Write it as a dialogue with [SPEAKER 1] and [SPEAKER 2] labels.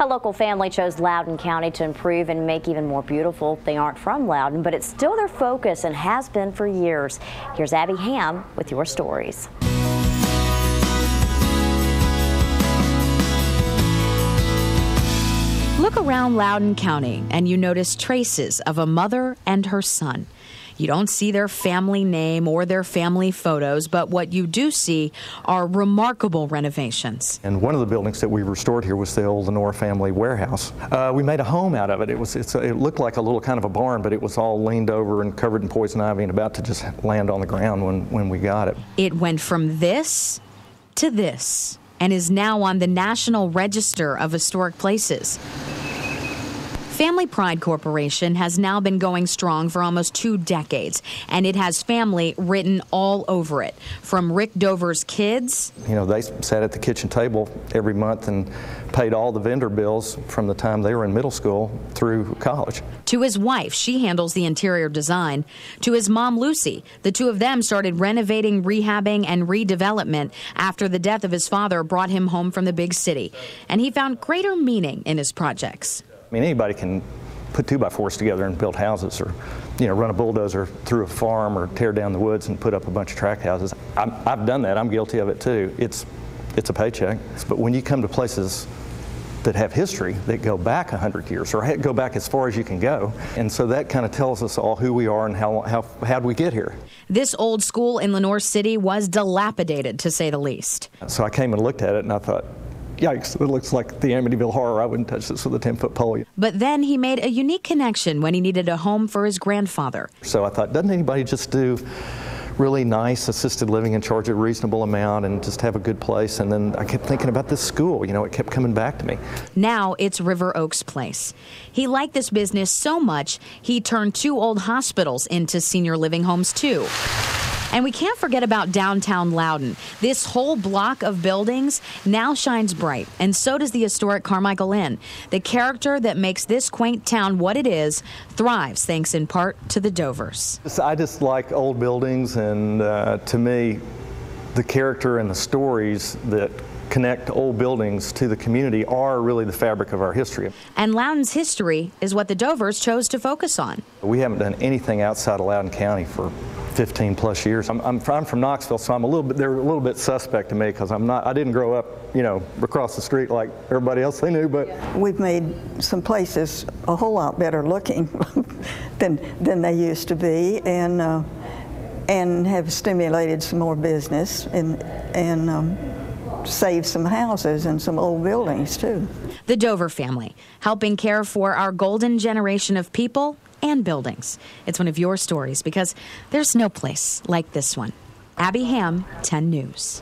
[SPEAKER 1] A local family chose Loudoun County to improve and make even more beautiful. They aren't from Loudoun, but it's still their focus and has been for years. Here's Abby Ham with your stories.
[SPEAKER 2] Look around Loudoun County and you notice traces of a mother and her son. You don't see their family name or their family photos, but what you do see are remarkable renovations.
[SPEAKER 3] And one of the buildings that we restored here was the old Lenore family warehouse. We made a home out of it. It looked like a little kind of a barn, but it was all leaned over and covered in poison ivy and about to just land on the ground when we got it.
[SPEAKER 2] It went from this to this and is now on the National Register of Historic Places. Family Pride Corporation has now been going strong for almost 2 decades, and it has family written all over it. From Rick Dover's kids.
[SPEAKER 3] You know, they sat at the kitchen table every month and paid all the vendor bills from the time they were in middle school through college.
[SPEAKER 2] To his wife, she handles the interior design. To his mom, Lucy, the two of them started renovating, rehabbing, and redevelopment after the death of his father brought him home from the big city. And he found greater meaning in his projects.
[SPEAKER 3] I mean, anybody can put 2x4s together and build houses, or, you know, run a bulldozer through a farm, or tear down the woods and put up a bunch of tract houses. I've done that. I'm guilty of it too. It's a paycheck. But when you come to places that have history, that go back 100 years, or go back as far as you can go, and so that kind of tells us all who we are and how'd we get here.
[SPEAKER 2] This old school in Lenore City was dilapidated, to say the least.
[SPEAKER 3] So I came and looked at it and I thought, yikes, it looks like the Amityville Horror. I wouldn't touch this with a 10-foot pole.
[SPEAKER 2] But then he made a unique connection when he needed a home for his grandfather.
[SPEAKER 3] So I thought, doesn't anybody just do really nice assisted living and charge a reasonable amount and just have a good place? And then I kept thinking about this school. You know, it kept coming back to me.
[SPEAKER 2] Now it's River Oaks Place. He liked this business so much, he turned 2 old hospitals into senior living homes too. And we can't forget about downtown Loudoun. This whole block of buildings now shines bright, and so does the historic Carmichael Inn. The character that makes this quaint town what it is thrives thanks in part to the Dovers.
[SPEAKER 3] I just like old buildings, and to me, the character and the stories that connect old buildings to the community are really the fabric of our history.
[SPEAKER 2] And Loudoun's history is what the Dovers chose to focus on.
[SPEAKER 3] We haven't done anything outside of Loudoun County for 15 plus years. I'm from Knoxville, so they're a little bit suspect to me because I didn't grow up, you know, across the street like everybody else they knew, but.
[SPEAKER 4] We've made some places a whole lot better looking than they used to be, and have stimulated some more business and saved some houses and some old buildings too.
[SPEAKER 2] The Dover family, helping care for our golden generation of people and buildings. It's one of your stories because there's no place like this one. Abby Ham, 10 News.